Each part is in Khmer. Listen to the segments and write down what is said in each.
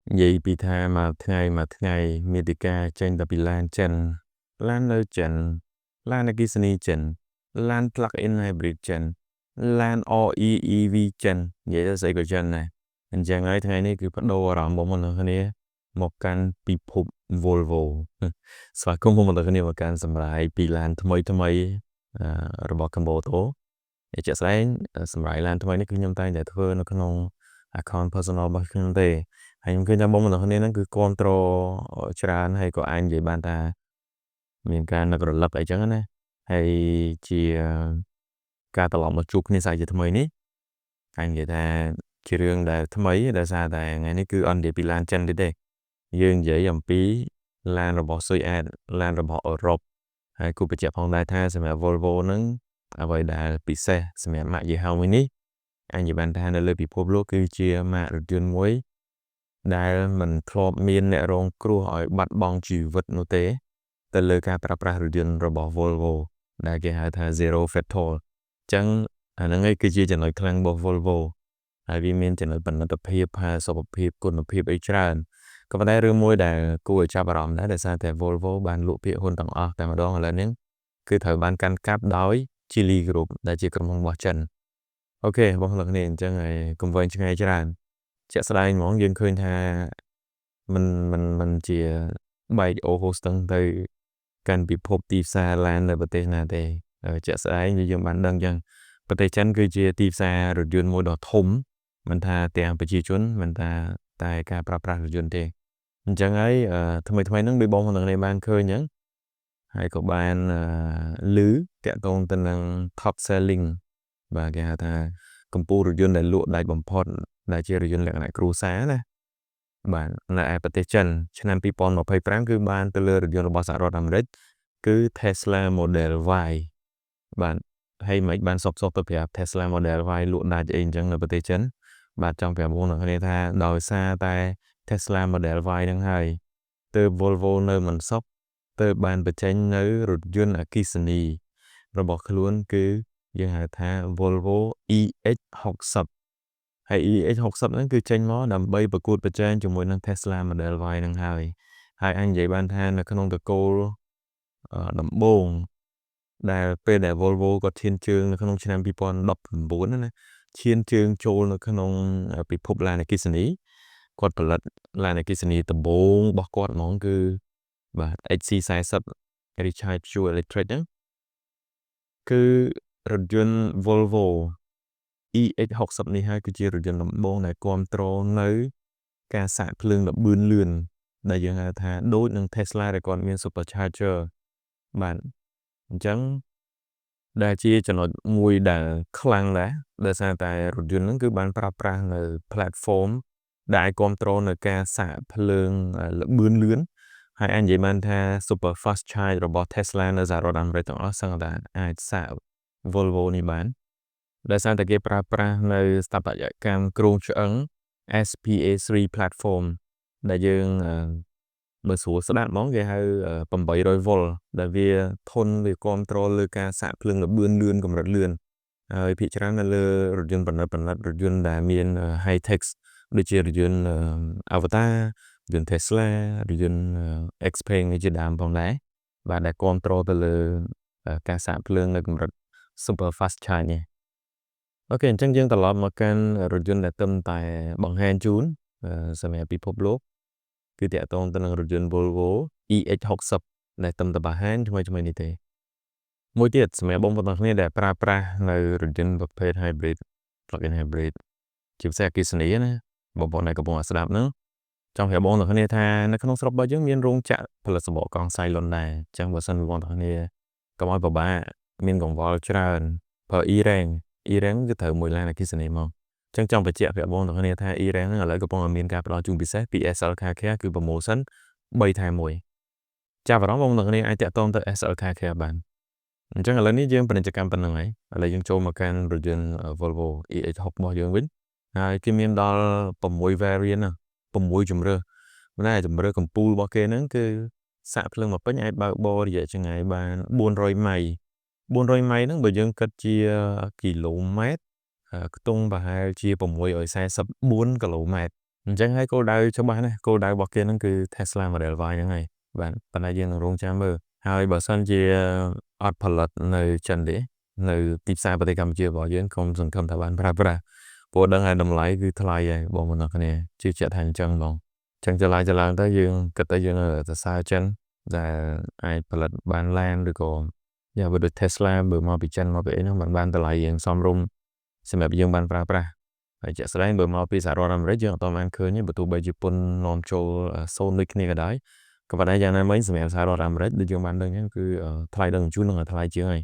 Vậy bị tha màថ្ងៃមានទីការចេញតែពីឡានចិនឡាននៅចិនឡានអគ្គិសនីចិនឡាន plug-in hybrid ចិនឡាន RE EV ចិននិយាយទៅស្អីក៏ចិនដែរអញ្ចឹងហើយថ្ងៃនេះគឺបដូរអារម្មណ៍បងប្អូនទាំងគ្នាមកកាន់ពិភព Volvo ស្វាគមន៍បងប្អូនទាំងគ្នាមកកាន់សម្រាប់ពីឡានថ្មីរបស់ Kamboto ជាក់ស្ដែងសម្រាប់ឡានថ្មីនេះគឺខ្ញុំតែងតែធ្វើនៅក្នុង account personal របស់ខ្ញុំទេហើយខ្ញុំឃើញថាបងប្អូនទាំងគ្នាហ្នឹងគឺគ្រប់គ្រងច្រើនហើយក៏អាចនិយាយបានថាមានការនឹករលឹកអីចឹងណាហើយជាការត្រឡប់មកជួបគ្នាសាជាថ្មីនេះអាចនិយាយថាជារឿងដែលថ្មីដោយសារតែថ្ងៃនេះគឺអត់និយាយពីឡានចិនទេយើងនិយាយអំពីឡានរបស់ស៊ុយអែតឡានរបស់អឺរ៉ុបហើយគូបញ្ជាក់ផងដែរថាសម្រាប់ Volvo ហ្នឹងអ្វីដែលពិសេសសម្រាប់ម៉ាកយីហោមួយនេះអាចនិយាយបានថានៅលើពិភពលោកគឺជាម៉ាករថយន្តមួយដែលមិនធ្លាប់មានអ្នករងគ្រោះឲ្យបាត់បង់ជីវិតនោះទេទៅលើការប្រើប្រាស់រថយន្តរបស់ Volvo ដែលគេហៅថា Zero Fatal អញ្ចឹងអាហ្នឹងឯងគឺជាចំណុចខ្លាំងរបស់ Volvo ហើយវាមានចំណុចផលិតភាពផាសុកភាពគុណភាពអីច្រើនក៏ប៉ុន្តែរឿងមួយដែលគួរឲ្យចាប់អារម្មណ៍ដែរដោយសារតែ Volvo បានលក់ភាគហ៊ុនទាំងអស់តែម្ដងឥឡូវនេះគឺត្រូវបានកាន់កាប់ដោយ Geely Group ដែលជាក្រុមហ៊ុនរបស់ចិនអូខេបងប្អូនគ្នាអញ្ចឹងហើយកុំវែងឆ្ងាយច្រើនជាក់ស្ដែងហ្មងយើងឃើញថាมันជាបែកអូហូស្ទឹងទៅកាន់ពិភពទីផ្សារឡាននៅប្រទេសណាទេជាក់ស្ដែងយើងបានដឹងអញ្ចឹងប្រទេសចិនគឺជាទីផ្សាររថយន្តមួយដ៏ធំមិនថាទាំងប្រជាជនមិនថាតែការប្រើប្រាស់រថយន្តទេអញ្ចឹងហើយថ្មីហ្នឹងដូចបងប្អូនទាំងគ្នាបានឃើញអញ្ចឹងហើយក៏បានឮតាក់ទងទៅនឹង top selling បាទគេហៅថាកម្ពុជារថយន្តដែលលក់ដាច់បំផុតដែលជារថយន្តលក្ខណៈគ្រួសារណាបាទនៅឯប្រទេសចិនឆ្នាំ2025គឺបានទៅលើរថយន្តរបស់សហរដ្ឋអាមេរិកគឺ Tesla Model Y បាទហើយមិនបានសុកទៅប្រាប់ Tesla Model Y លក់ដាច់អីអញ្ចឹងនៅប្រទេសចិនបាទចង់ប្រាប់បងប្អូនគ្នាថាដោយសារតែ Tesla Model Y ហ្នឹងហើយទើប Volvo នៅមិនសុខទើបបានបញ្ចេញនៅរថយន្តអគ្គិសនីរបស់ខ្លួនគឺយើងហៅថា Volvo EX60 ហើយ EX60 ហ្នឹងគឺចេញមកដើម្បីប្រកួតប្រជែងជាមួយនឹង Tesla Model Y ហ្នឹងហើយអញនិយាយបានថានៅក្នុងតកូលដំបូងដែលពេលដែល Volvo គាត់ឈានជើងនៅក្នុងឆ្នាំ2019ណាឈានជើងចូលនៅក្នុងពិភពឡានអគ្គិសនីគាត់ផលិតឡានអគ្គិសនីដំបូងរបស់គាត់ហ្មងគឺបាទ XC40 Recharge Pure Electric ហ្នឹងគឺរថយន្ត Volvo EX60 នេះហើយគឺជារថយន្តដំបូងដែលគ្រប់គ្រងនៅការសាកភ្លើងល្បឿនលឿនដែលយើងហៅថាដូចនឹង Tesla ដែលគាត់មាន Supercharger បាទអញ្ចឹងដែលជាចំណុចមួយដែលខ្លាំងដែរដោយសារតែរថយន្តហ្នឹងគឺបានប្រើប្រាស់នៅ platform ដែលអាចគ្រប់គ្រងនៅការសាកភ្លើងល្បឿនលឿនហើយអាចនិយាយបានថា super fast charge របស់ Tesla នៅសហរដ្ឋអាមេរិកទាំងអស់សឹងតែអាចសាក Volvo នេះបានដោយសារតែគេប្រើប្រាស់នៅស្ថាបត្យកម្មគ្រោងឆ្អឹង SPA3 platform ដែលយើងបើស្រួលស្ដាប់ហ្មងគេហៅ800V ដែលវាធន់វាគ្រប់គ្រងលើការសាកភ្លើងល្បឿនលឿនកម្រិតលឿនហើយភាគច្រើននៅលើរថយន្តប្រណិតរថយន្តដែលមាន high tech ដូចជារថយន្ត Avatar រថយន្ត Tesla រថយន្ត Xpeng ជាដើមផងដែរបាទដែលគ្រប់គ្រងទៅលើការសាកភ្លើងនៅកម្រិត super fast charge នេះអូខេអញ្ចឹងយើងត្រឡប់មកកាន់រថយន្តដែលទំតែបង្ហាញជូនសម្រាប់ពិភពលោកគឺតាក់ទងទៅនឹងរថយន្ត Volvo EX60 ដែលទំតែបង្ហាញថ្មីនេះទេមួយទៀតសម្រាប់បងប្អូនទាំងគ្នាដែលប្រើប្រាស់នៅរថយន្តប្រភេទ hybrid plug-in hybrid ជាភាសាអគ្គិសនីណាបងប្អូនដែលកំពុងស្ដាប់ហ្នឹងចង់ប្រាប់បងប្អូនទាំងគ្នាថានៅក្នុងស្រុករបស់យើងមានរោងចក្រផលិតសំបកកង់សាយលុនដែរអញ្ចឹងបើសិនបងប្អូនទាំងគ្នាកុំឲ្យពិបាកមានកង្វល់ច្រើនប្រើ E-Rank គឺត្រូវមួយឡានអគ្គិសនីមកអញ្ចឹងចង់បញ្ជាក់ប្រាប់បងប្អូនទាំងគ្នាថា E-Rank ហ្នឹងឥឡូវកំពុងមានការផ្ដល់ជូនពិសេសពី SL Car Care គឺ promotion 3 ថែម 1ចាប់អារម្មណ៍បងប្អូនទាំងគ្នាអាចតាក់ទងទៅ SL Car Care បានអញ្ចឹងឥឡូវនេះយើងពាណិជ្ជកម្មប៉ុណ្្នឹងហើយឥឡូវយើងចូលមកកាន់រថយន្ត Volvo EX60 របស់យើងវិញហើយគេមានដល់6 variant 6ជម្រើសប៉ុន្តែជម្រើសកំពូលរបស់គេហ្នឹងគឺសាកភ្លើងមកពេញអាចបើកបររយៈចម្ងាយបាន400 ម៉ៃហ្នឹងបើយើងគិតជាគីឡូម៉ែត្រខ្ទង់ប្រហែលជា644គីឡូម៉ែត្រ chẳng hay cô đào cho bạn này cô đào bọc kia nó cứ Tesla Model Y những ngày bạn đại diện rong cha mơ hai bà sân chia art palette nơi chân đế nơi tiếp xa bờ Campuchia bỏ diễn không dừng cầm thảo bạn bra bộ đang hai đồng lại cứ thay vậy bộ mình cái này chưa trở thành chân lòng chân trở lại tới dương cái tới dương là xa chân là ai palette ban lan được còn giờ vừa được Tesla vừa mau bị chân mau bị nó bạn ban trở lại dương xong rung xem là dương ban braហើយជាក់ស្ដែងបើមកពីសហរដ្ឋអាមេរិកយើងអត់បានឃើញទេបើទោះបីជប៉ុននាំចូលសូនដូចគ្នាក៏ដោយក៏ប៉ុន្តែយ៉ាងណាមិញសម្រាប់សហរដ្ឋអាមេរិកដូចយើងបានដឹងហ្នឹងគឺថ្លៃដឹកជញ្ជូននឹងថ្លៃជាងហើយ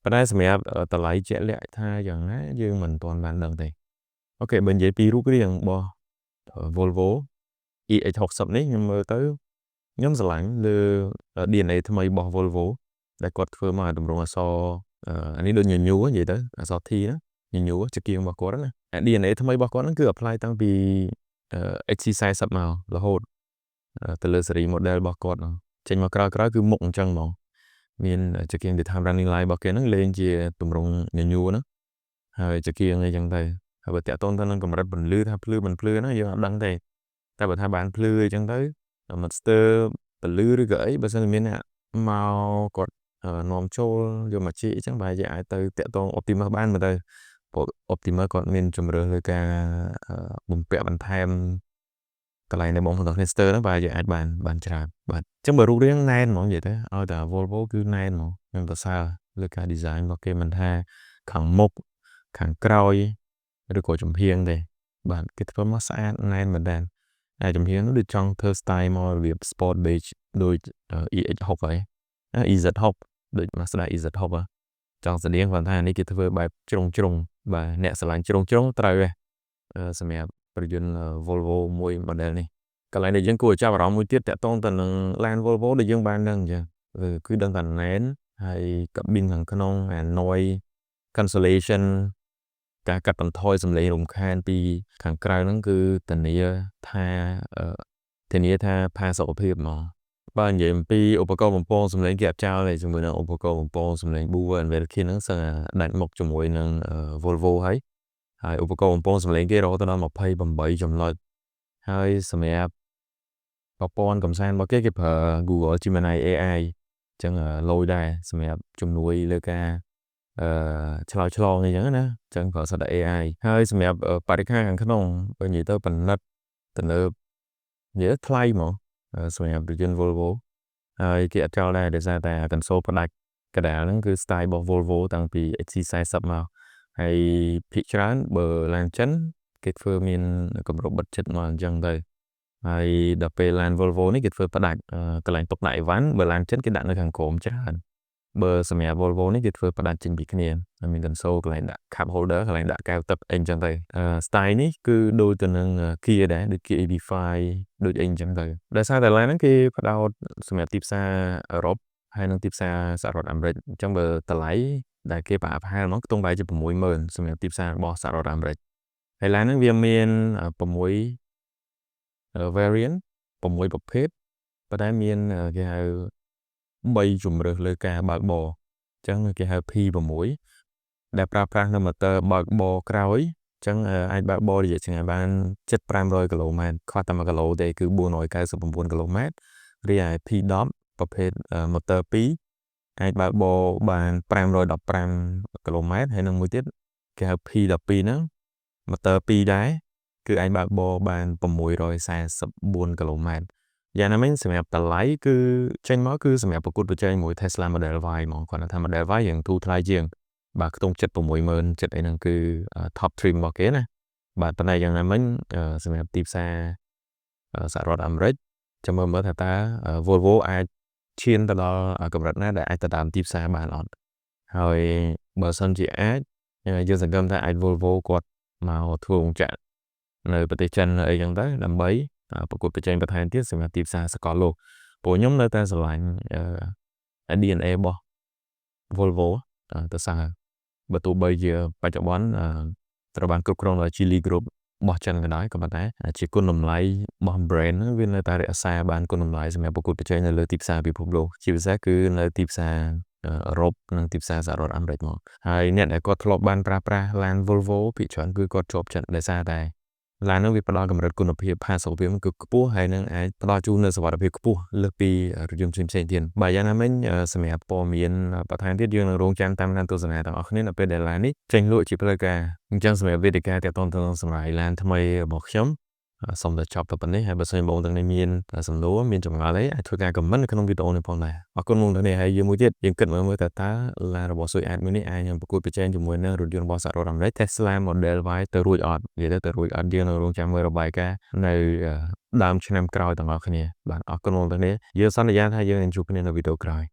ប៉ុន្តែសម្រាប់តម្លៃជាក់លាក់ថាយ៉ាងណាយើងមិនទាន់បានដឹងទេអូខេបើនិយាយពីរូបរាងរបស់ Volvo EX60 នេះខ្ញុំមើលទៅខ្ញុំស្រឡាញ់លើ DNA ថ្មីរបស់ Volvo ដែលគាត់ធ្វើមកតម្រងអក្សរអានេះដូចញញូនិយាយទៅអក្សរ T ណាញញូជាគៀងរបស់គាត់ណា DNA ថ្មីរបស់គាត់ហ្នឹងគឺ apply តាំងពី XC40 មករហូតទៅលើ series model របស់គាត់ចេញមកក្រោយគឺមុខអញ្ចឹងហ្មងមានជាគៀង time running line របស់គេហ្នឹងលេងជាទម្រង់ញញូណាហើយជាគៀងអីចឹងទៅហើយបើតាក់ទងទៅនឹងកម្រិតពន្លឺថាភ្លឺមិនភ្លឺណាយើងអត់ដឹងទេតែបើថាបានភ្លឺអីចឹងទៅមិនស្ទើរពលឺឬក៏អីបើសិនមានអ្នកមកគាត់នាំចូលយកមកជីអញ្ចឹងបែរជាអាចទៅតាក់ទង Optimus បានមើលទៅOptimus គាត់មានជំរឿនលើការបំពាក់បន្ថែមកន្លែងដែលបងប្អូនទាំងគ្នាស្ទើរហ្នឹងបែរជាអាចបានច្រើនបាទអញ្ចឹងបើរូបរាងណែនហ្មងនិយាយទៅឲ្យតែ Volvo គឺណែនហ្មងខ្ញុំសរសើរលើការ design របស់គេមិនថាខាងមុខខាងក្រោយឬក៏ចំហៀងទេបាទគេធ្វើមកស្អាតណែនមែនតើហើយចំហៀងនោះដូចចង់ធ្វើ style មករបៀប sport beige ដូច EX60 ហើយ EZ60 ដូច Mazda EZ60 ចង់ស្តៀងគាត់ថានេះគេធ្វើបែបជ្រុងបាទអ្នកស្រឡាញ់ជ្រុងត្រូវសម្រាប់ប្រយ័ត្ន Volvo មួយ model នេះកន្លែងដែលយើងគួរចាប់អារម្មណ៍មួយទៀតតាក់ទងទៅនឹង Land Volvo ដែលយើងបានដឹងអញ្ចឹងគឺដឹងថាណែនហើយ cabin ខាងក្នុង noise cancellation ការកាត់បន្ថយសំឡេងរំខានពីខាងក្រៅហ្នឹងគឺធានាថាផាសុកភាពហ្មងបើនិយាយអំពីឧបករណ៍បំពងសំឡេងគេអត់ចោលទេជាមួយនឹងឧបករណ៍បំពងសំឡេង Boover and Belkin ហ្នឹងសឹងដាច់មុខជាមួយនឹង Volvo ហើយឧបករណ៍បំពងសំឡេងគេរហូតដល់28ចំណុចហើយសម្រាប់ប្រព័ន្ធកំសាន្តរបស់គេប្រើ Google Gemini AI អញ្ចឹងលយដែរសម្រាប់ជំនួយលើការឆ្លើយឆ្លងអីចឹងណាអញ្ចឹងប្រើសិត AI ហើយសម្រាប់បរិក្ខារខាងក្នុងបើនិយាយទៅបណ្ឌិតទៅលើនិយាយថ្លៃហ្មងសម្រាប់រថយន្ត Volvo ហើយគេអត់ចោលដែរដោយសារតែ console ផ្ដាច់កដាលហ្នឹងគឺ style របស់ Volvo តាំងពី XC40 មកហើយភាគច្រើនបើឡានចិនគេធ្វើមានកម្រិតបិទចិត្តមកអញ្ចឹងទៅហើយដល់ពេលឡាន Volvo នេះគេធ្វើផ្ដាច់កន្លែងទុកដាក់អីវ៉ាន់បើឡានចិនគេដាក់នៅខាងក្រោមច្រើនបើសម្រាប់ Volvo នេះគេធ្វើផ្ដាច់ចេញពីគ្នាហើយមាន console កន្លែងដាក់ cup holder កន្លែងដាក់កែវទឹកអីអញ្ចឹងទៅstyle នេះគឺដូចទៅនឹង Kia ដែរដូច Kia EV5 ដូចអីអញ្ចឹងទៅដោយសារតែឡានហ្នឹងគេផ្ដោតសម្រាប់ទីផ្សារអឺរ៉ុបហើយនឹងទីផ្សារសហរដ្ឋអាមេរិកអញ្ចឹងបើតម្លៃដែលគេប្រអាប់ហាលមកខ្ទង់បែរជា 60,000 សម្រាប់ទីផ្សាររបស់សហរដ្ឋអាមេរិកហើយឡានហ្នឹងវាមាន6 variant 6ប្រភេទប៉ុន្តែមានគេហៅ3ជម្រើសលើការបើកបរអញ្ចឹងគេហៅ P6 ដែលប្រើប្រាស់នៅ motor បើកបរក្រោយអញ្ចឹងអាចបើកបររយៈចម្ងាយបានជិត500គីឡូម៉ែត្រខ្វះតែ1គីឡូទេគឺ499គីឡូម៉ែត្ររីឯ P10 ប្រភេទ motor 2អាចបើកបរបាន515គីឡូម៉ែត្រហើយនឹងមួយទៀតគេហៅ P12 ហ្នឹង motor 2ដែរគឺអាចបើកបរបាន644គីឡូម៉ែត្រយ៉ាងណាមិញសម្រាប់តម្លៃគឺចេញមកគឺសម្រាប់ប្រកួតប្រជែងមួយ Tesla Model Y ហ្មងគាត់ថា Model Y យ៉ាងធូរថ្លៃជាងបាទខ្ទង់ 60,000 ចិត្តអីហ្នឹងគឺ top trim របស់គេណាបាទប៉ុន្តែយ៉ាងណាមិញសម្រាប់ទីផ្សារសហរដ្ឋអាមេរិកចាំមើលថាតើ Volvo អាចឈានទៅដល់កម្រិតណាដែលអាចទៅតាមទីផ្សារបានអត់ហើយបើសិនជាអាចយើងសង្ឃឹមថាអាច Volvo គាត់មកធ្វើវងចក្រនៅប្រទេសចិនអីចឹងទៅដើម្បីប្រកួតប្រជែងបន្ថែមទៀតសម្រាប់ទីផ្សារសកលលោកព្រោះខ្ញុំនៅតែស្រឡាញ់DNA របស់ Volvo ទៅសារបើទោះបីជាបច្ចុប្បន្នត្រូវបានគ្រប់គ្រងដោយ Geely Group របស់ចិនក៏ដោយក៏ប៉ុន្តែជាគុណតម្លៃរបស់ brand ហ្នឹងវានៅតែរក្សាបានគុណតម្លៃសម្រាប់ប្រកួតប្រជែងនៅលើទីផ្សារពិភពលោកជាពិសេសគឺនៅទីផ្សារអឺរ៉ុបនិងទីផ្សារសហរដ្ឋអាមេរិកមកហើយអ្នកដែលគាត់ធ្លាប់បានប្រើប្រាស់ឡាន Volvo ភាគច្រើនគឺគាត់ជាប់ចិត្តដោយសារតែ ឡាននឹងវាផ្ដល់កម្រិតគុណភាពផាសុកភាពគឺខ្ពស់ហើយនឹងអាចផ្ដល់ជូននូវសុវត្ថិភាពខ្ពស់លើសពីរថយន្តផ្សេងៗទៀតបាទយ៉ាងណាមិញសម្រាប់ព័ត៌មានបន្ថែមទៀតយើងនឹងរងចាំតាមដានទស្សនាទាំងអស់គ្នានៅពេលដែលឡាននេះចេញលក់ជាផ្លូវការអញ្ចឹងសម្រាប់វេទិកាទាក់ទងទៅនឹងសម្រាប់ឡានថ្មីរបស់ខ្ញុំសូមតែចប់តែប៉ុណ្ណេះហើយបើសិនបងទាំងនេះមានសំណួរមានចម្ងល់អីអាចធ្វើការ comment នៅក្នុងវីដេអូនេះផងដែរអរគុណបងទាំងនេះហើយយើងមួយទៀតយើងគិតមើលតើឡានរបស់ Sui Admin នេះអាចនឹងប្រកួតប្រជែងជាមួយនឹងរថយន្តរបស់សហរដ្ឋអាមេរិក Tesla Model Y ទៅរួចអត់និយាយទៅរួចអត់យើងនឹងរងចាំមើលរបាយការណ៍នៅដើមឆ្នាំក្រោយទាំងអស់គ្នាបាទអរគុណបងទាំងនេះយើងសន្យាថាយើងនឹងជួបគ្នានៅវីដេអូក្រោយ